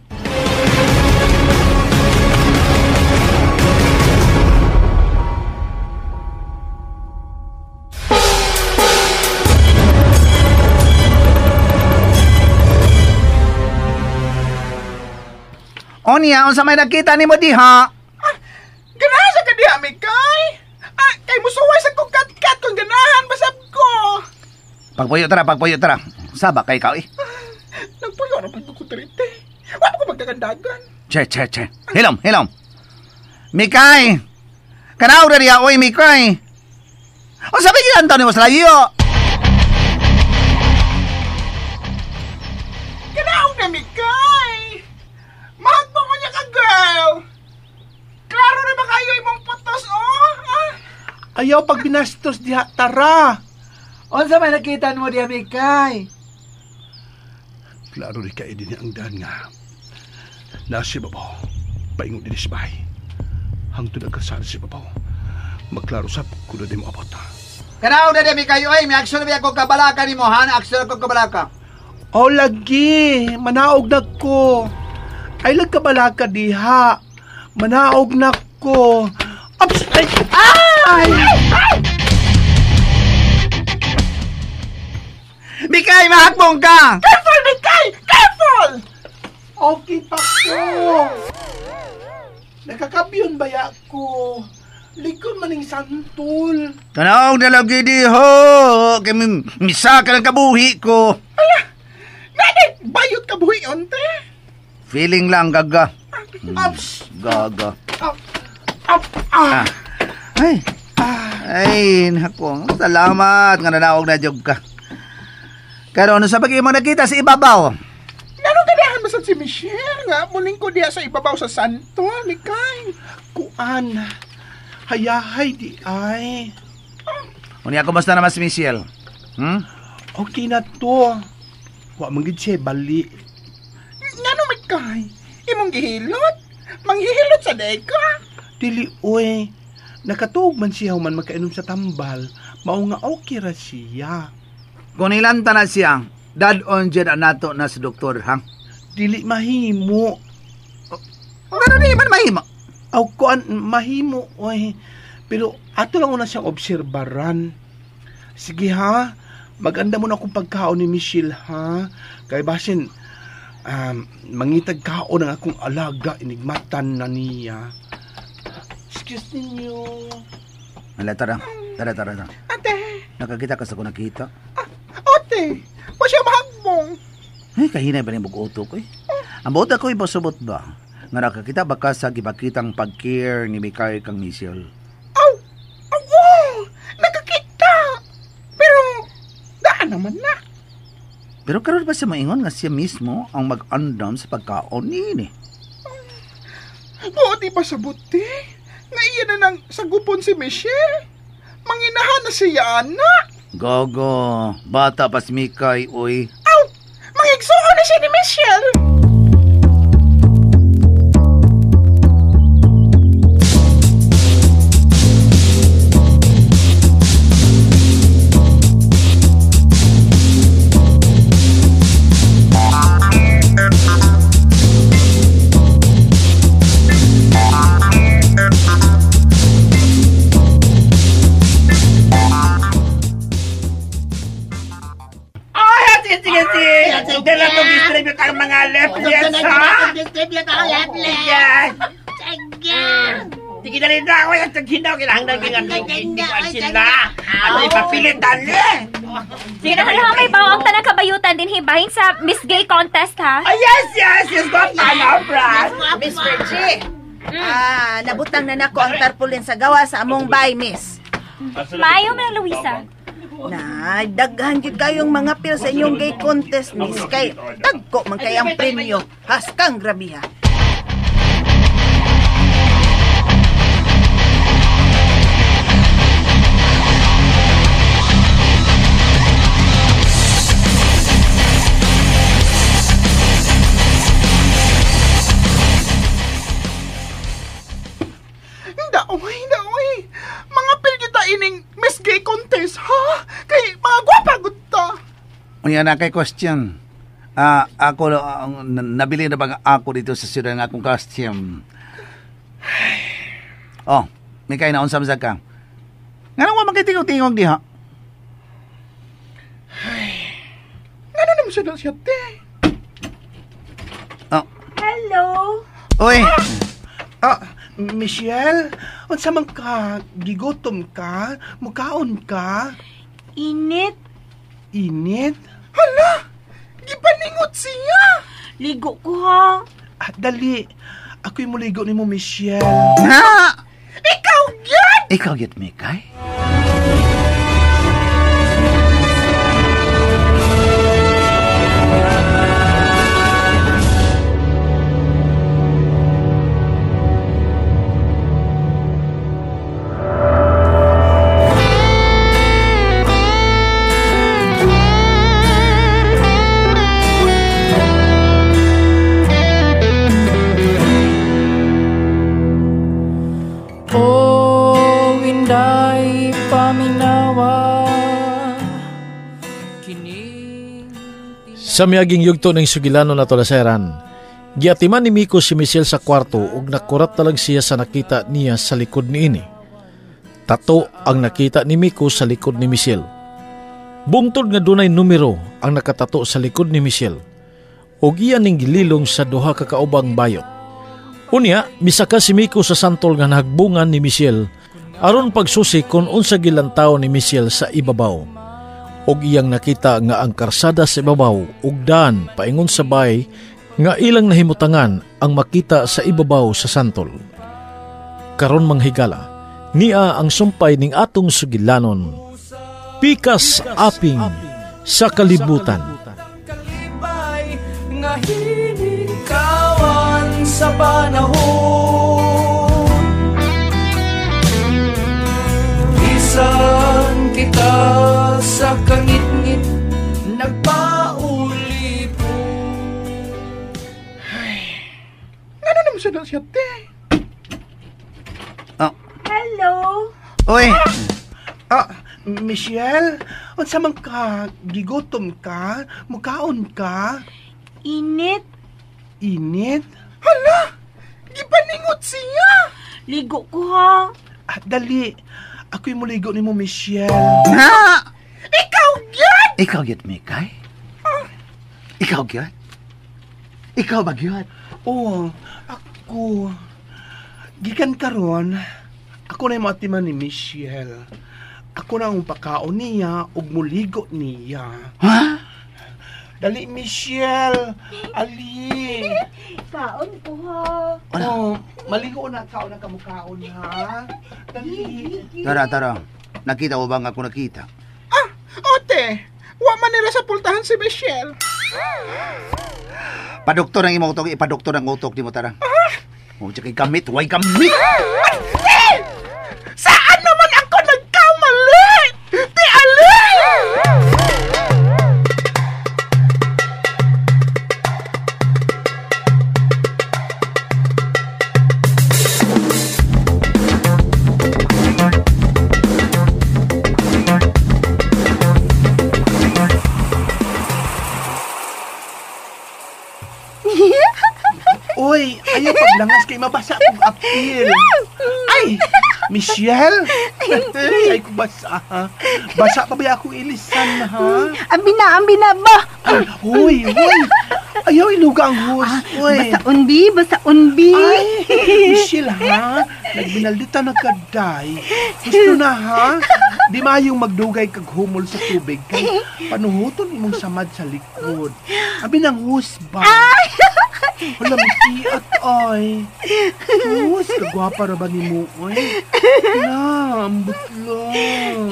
Onya, unsa may nakita nimo diha? Ganahan sa kadiha, Mikay! Kay musuway sa kong kat-kat kung ganahan, basab ko! Pagpuyo tara. Saba kay ka, eh. Nagpuyo na pagkukutrite. Wala ko magdagandagan. Che. Hilom. Mikay! Kanaw na diya, oy, Mikay! O sabi gilantaw ni mo sa layo! Ganahan na, Mikay! Mahal mo ko niya ka, girl! Klaro na ba kayo imong putos, oh? Ayaw pag binastos diha, tara! Unsa may nakita mo diya, Mikay? Klaro rin kayo din ang daan nga. Nasi babaw, paingon din si bahay. Hangtod ang kasal si babaw. Magklaro sa kuno din mo abot. Kanaw na diya, Mikay, oy, may aksyon na ako kabalaka ni mo, ha? Aksyon ako kabalaka. O lagi, manaog na ko. Ay lagkabalaka diha. Manaog na ko. Ups! Ay! Mikay, mahakbong ka! Careful, Mikay! Careful! Okay pa ko. Nakakabyon baya ko. Likod maning santol. Kanaw na lagi diho. Kami misa ka ng kabuhi ko. Nanay, bayot ka buhi, onte? Feeling lang, gaga. Ups! Gaga. Ah! Ay, naku. Salamat nga nanawag na jog ka. Karon sa pag mo nakita sa ibabaw. Nanong ganahan ba si Michelle nga? Muling ko diya sa ibabaw sa santo, Mikay. Kuan. Hayahay di ay. Unya, kumusta naman si Michelle? Okay na to. Wa manggid siya bali. Nanong Mikay? Imong gihilot? Manghihilot sa deka? Dili oy. Nakatuog man siya man makainom sa tambal. Mao nga okay ra siya. Kung ilanta na siya, dad-on dyan nato na sa doktor, ha? Dili mahimo. Ano di man mahimo? Aw kuan mahimo oy. Pero ato lang una siyang obserbaran. Sige ha. Maganda mo na akong pagkaon ni Michelle, ha? Kay basin mangitag kaon ang akong alaga inigmatan na niya. Excuse ninyo. Tara. Ate! Nakakita ka sa kung nakita? Ote! Pa siya mahagbong! Ay, kahinay ba rin mag-utok, eh? Ang buot ako ipasubot ba? Nga nakakita ba ka sa gipakitang pag-care ni Mikay kang Michelle? Nakakita! Pero, daan naman na. Pero karon ba siya maingon nga siya mismo ang mag-andam sa pagkaon ni? Buti pa sa buti. Nga iya na nang sagupon si Michelle. Manginahan na siya, anak. Gogo, bata pa si Mikay, uy. Mangigsuon na siya ni Michelle. Dala to distribute ang mga leaflets, ha? Distribute ang leaflets. Yan. Sige. Sige na rin ako yung taghindaw. Kinahangdan kingan hindi ko sila. Ano ipapilit, dali! Sige na may bawa ang tanang kabayutan din hibahin sa Miss Gay contest, ha? Yes, got na, Brad! Miss Virgie. Nabutang na nako ang tarpaulin sa gawa sa among bay, miss. Maayo man, Luisa. Daghan gid kayong mga pil sa inyong gay contest, miss. Kay dagko man kay ang premyo. Haskang grabe ha. Daoy. Mga pil kita ining Miss Gay Contest, ha? Kay mga gwapa gud ta. Unya na kay question. Ako nabili na ba ako dito sa siyudad ng akong costume? Oh, may kain na unsa man ka. Ngano wa makitingog-tingog diha? Ngano naman siya te? Oh. Hello? Oy. Michelle, unsa man ka? Gigutom ka? Mukaon ka? Init. Init? Hala! Gipaningot siya! Ligo ko, ha? Dali. Ako'y muligo ni mo, Michelle. Ha? Ikaw yan! Ikaw yun, Mikay? Sa miaging yugto ng sugilano na tolaseran, giatiman ni Miko si Michelle sa kwarto ug nakurat talag siya sa nakita niya sa likod ni ini. Tato ang nakita ni Miko sa likod ni Michelle. Bungtod nga dunay numero ang nakatato sa likod ni Michelle ug iyan ning gililong sa duha ka kaubang bayot. Unya, misaka si Miko sa santol nga nahagbungan ni Michelle aron pagsusi kung unsa gilantaw ni Michelle sa ibabaw. Og iyang nakita nga ang karsada sa ibabaw ug daan paingon sa bay nga ilang nahimutangan ang makita sa ibabaw sa santol. Karon manghigala, niya ang sumpay ning atong sugilanon. Pikas aping sa kalibutan. Kalibay nga hinikawan sa panahon. Bisan kita sa kangit-ngit nagpauli po. Ano naman siya te? Oh. Hello? Oy. Michelle, unsa man ka? Gigutom ka? Mukaon ka? Init. Init? Hala! Gipaningot siya! Ligo ko, ha? Dali. Ako'y muligo ni mo, Michelle. Ha? Ikaw yan! Ikaw yun, Mikay? Ikaw yun? Ikaw ba yun? Oo, ako. Gikan karon, ako na yung matiman ni Michelle. Ako na ang pakaon niya ug muligo niya. Ha? Dali, Michelle. Ali. Kaon ko, ha? Oh, maligo na kaon na kamukaon, ha? Dali. Tara. Nakita mo bang ako nakita? Ote, wa man nila sa pultahan si Michelle. Padoktor ang imong utok, ipadoktor ang utok di mo tara. Oh, tsaka gamit, why gamit? Saan naman ako nagkamali? Ti Ali! Uy, ayaw paglangas kay mabasa kong apil. Ay, Michelle. Ay, kung basa, ha? Basa pa ba akong ilisan, ha? Ambi na ba? Uy. Ayaw iluga ang hus. Uy. Basa unbi. Ay, Michelle, ha? Nagbinaldita na kaday. Gusto na, ha? Di mayong magdugay kag humol sa tubig kay panuhuton imong samad sa likod. Abi nang husba. Wala masiat ay. Hus, kagwapa ra ba ni mo ay? Na, ambot lang.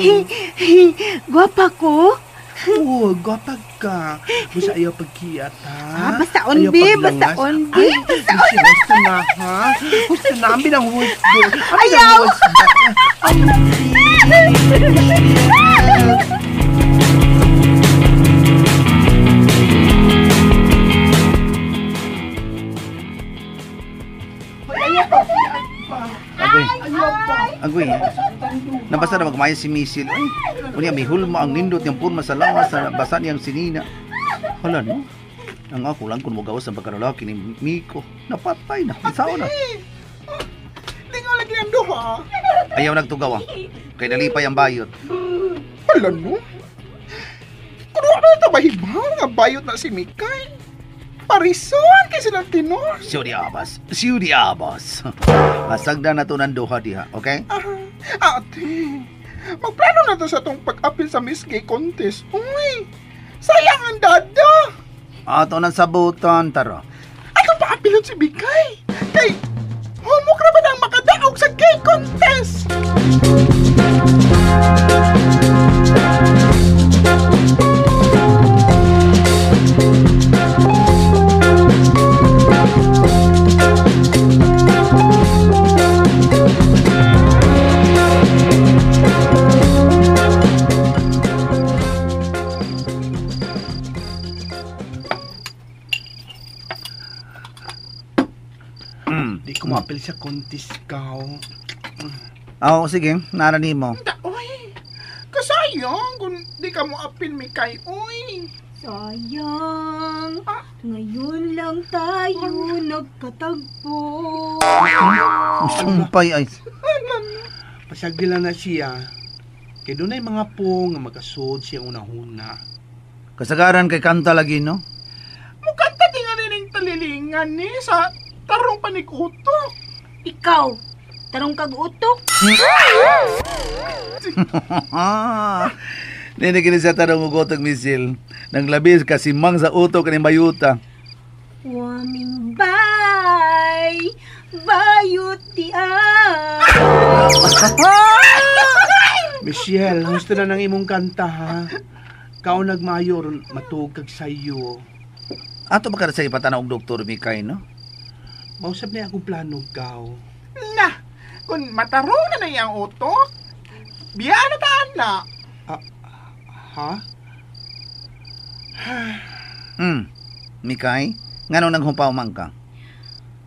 Gwapa ko? Oo, gwapa ka. Basta ayaw pagkiyat, ha? Basta onbi, basta onbi. Gusto na, ha? Gusto na, ambi ng husdo. Ayaw! Agoy, nabasa na magmaya si Misil. Ay, unya may hulma ang nindot yung purma sa lawas sa basa niyang sinina. Hala no, ang ako lang kung magawas ang pagkalalaki ni Miko. Napatay na, isao na. Lingaw lagi ang duha. Ayaw nagtugaw kay nalipay ang bayot. Hala no? Kung ano ito bahibang nga bayot na si Mikay? Parison kay silang tinor. Siyo di abas. Masagda na to ng duha diha, okay? Ate, magplano na to sa tong pag-apil sa Miss Gay Contest. Uy, sayang ang dada. Ato nang sabuton, taro. Ato pa apilon si Mikay. Kay, humok na ba nang makadaog sa Gay Contest? Di ko mapil sa contest ka. Oo, sige, narani mo. Uy, kasayang kung di ka mo apil Mikay. Uy, Sayang, ngayon lang tayo nagkatagpo. Sumpay ay. Pasagila na siya. Kaya doon ay mga po nga magkasod siya unahuna. Kasagaran kay kanta lagi, no? mukanta di nga rin yung talilingan ni sa tarong panikutok. Ikaw, tarong kag-utok? Nini sa tarong ugotok, Misil. Nang labis kasi mang sa utok ni Mayuta. Waming bay, bayot di Michelle, gusto na ng imong kanta, ha? Kao nagmayor, matugag sa'yo. Ato ba ka sa ipatanaw og Dr. Mikay, no? Mausap na akong plano, Kao. Na, kung matarong na na yung utok, biya na taan na. Ha? Mikay, ngano nang humpaw man ka?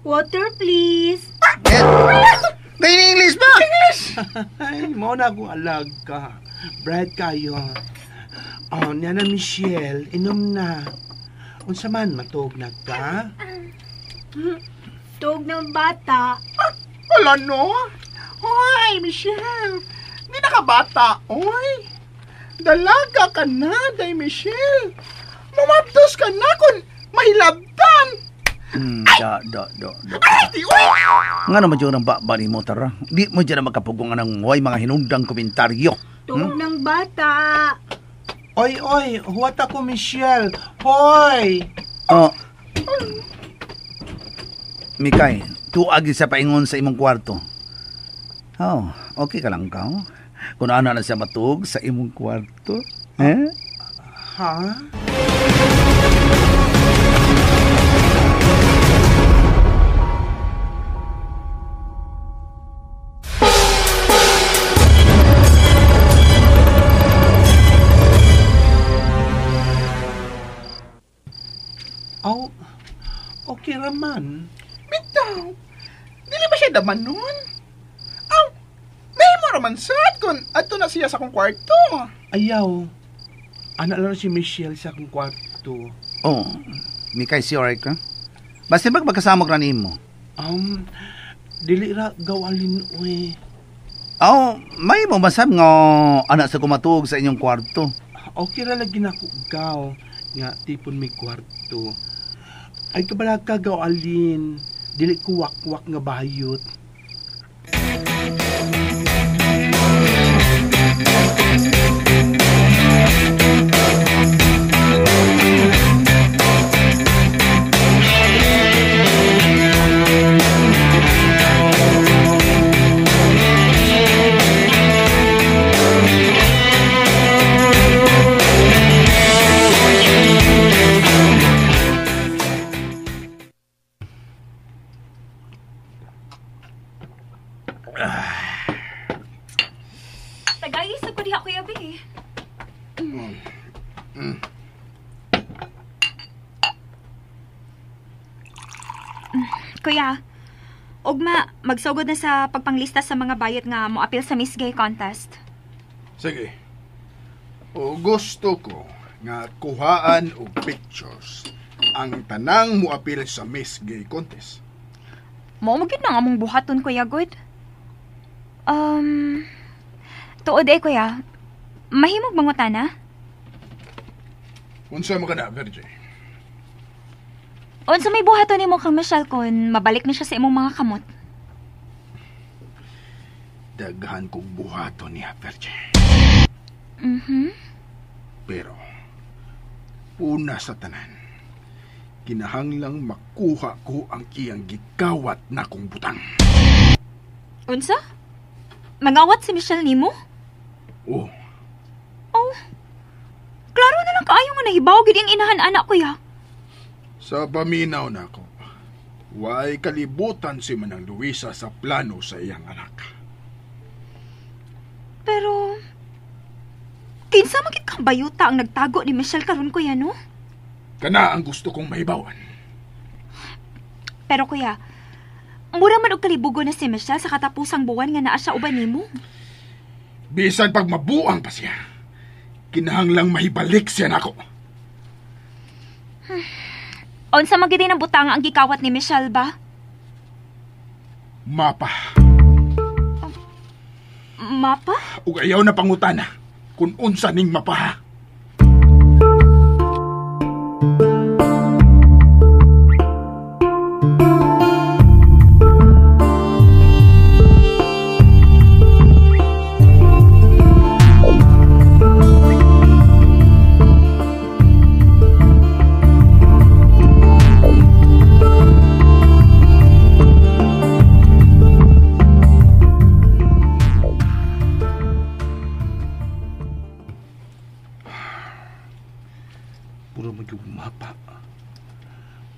Water, please. May English ba? English! Ay, mo na akong alaga. Brad kayo. Oh, niya na Michelle, inom na. Unsa man, matog na ka? Tug ng bata. Wala no? Hoy, Michelle. Hindi na ka bata. Oy, dalaga ka na, day Michelle. Mamaptos ka na kung mahilabtan. Ay, uy! Nga naman dyan ang babali mo, tara. Di mo dyan na magkapugungan ng huway mga hinundang komentaryo. Tug ng bata. Oy, huwat ako, Michelle. Hoy! Oh. Mikay, tuagi sa paingon sa imong kwarto. Oh, okay ka lang ka? Kung ano na siya matug sa imong kwarto? Ha? Oh, okay raman. Bitaw, dili ba siya daman nun? Aw, may mo raman sad kung ato na siya sa kong kwarto. Ayaw. Anak lang si Michelle sa akong kwarto. Oh, Mikay, si alright ka? Basta ba magkasamog na mo? Dili ra gawalin, uy. Oh, may mo masab nga anak sa kumatug sa inyong kwarto. Okay ra lagi na ako gaw nga tipon may kwarto. Ay kabalag ka gawalin. Dili ko wak-wak nga bayot. Tagayis ako diha, Kuya B. Kuya, ugma, magsugod na sa pagpanglista sa mga bayot nga moapil sa Miss Gay contest. Sige. O gusto ko nga kuhaan og pictures ang tanang muapil sa Miss Gay Contest. Maumagid na nga mong buhaton, Kuya Good. Tuod Kuya. Mahimog mangutana? Unsa mo ka na, Virgie? Unsa may buhaton ni mo kang Michelle kun mabalik na siya sa imong mga kamot? Daghan kong buhaton niya, Virgie. Pero, una sa tanan, kinahanglang makuha ko ang iyang gikawat na kong butang. Unsa? Mangawat si Michelle nimo? Oh, Oh. Klaro na lang kaayo nga nahibaw gid ang inahan anak, Kuya. sa paminaw na ko, why kalibutan si Manang Luisa sa plano sa iyang anak. Pero kinsa magit kang bayuta ang nagtago ni Michelle karon, Kuya, no? Kana ang gusto kong mahibawan. Pero Kuya, mura man og kalibugo na si Michelle sa katapusang buwan nga naa siya uban nimo. Bisan pag mabuang pa siya, kinahanglang mahibalik siya nako. Unsa man gid ng butang ang gikawat ni Michelle ba? Mapa. Mapa? Ug ayaw na pangutana kung unsa ning mapa.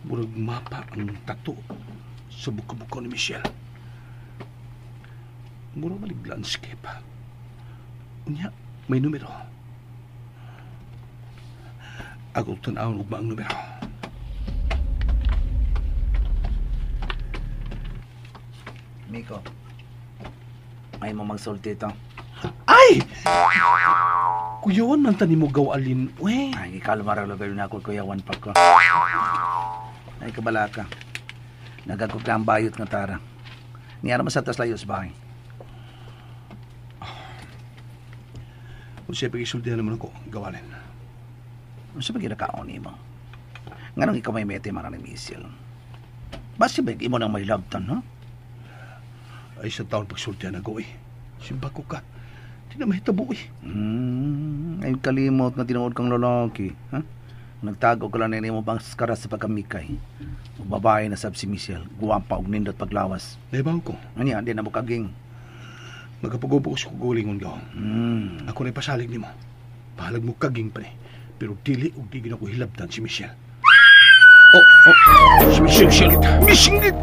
Murag mapa ang tato sa buka-buka ni Michelle. Murag malig landscape. Unya, may numero. Ako tanawon ug ba ang numero. Miko, may mo magsulti ito. Ay! Kuyawan man tani mo gawalin, we. Ay, ikalmara lugar na ako, kuyawan pa ko. Ay, kabala ka. Nagagog ka ang bayot nga tara. Niyara mo sa tas layos bahay. Kung siya pag-isultihan naman ako, gawalin. Sa pag-inakaon mo. Nga nung ikaw may mete mga ni Michelle. Basta ba imo nang may labtan, no? Ay, sa taon pagsultihan ako, eh. Simba ko ka. Di na mahitabo, eh. Ay, kalimot na tinuod kang lalaki, ha? Nagtago ka lang na mo bang skara sa pagkamikay. Babae na sab si Michelle, guwampa og nindot paglawas. Naibaw ko. Ano yan, di na mo kaging. Nagapagubo ko sa kugulingon ko. Ako na'y pasalig ni mo. Pahalag mo kaging pa ni. Pero dili og di ko hilabtan si Michelle. Si Michelle! Michelle!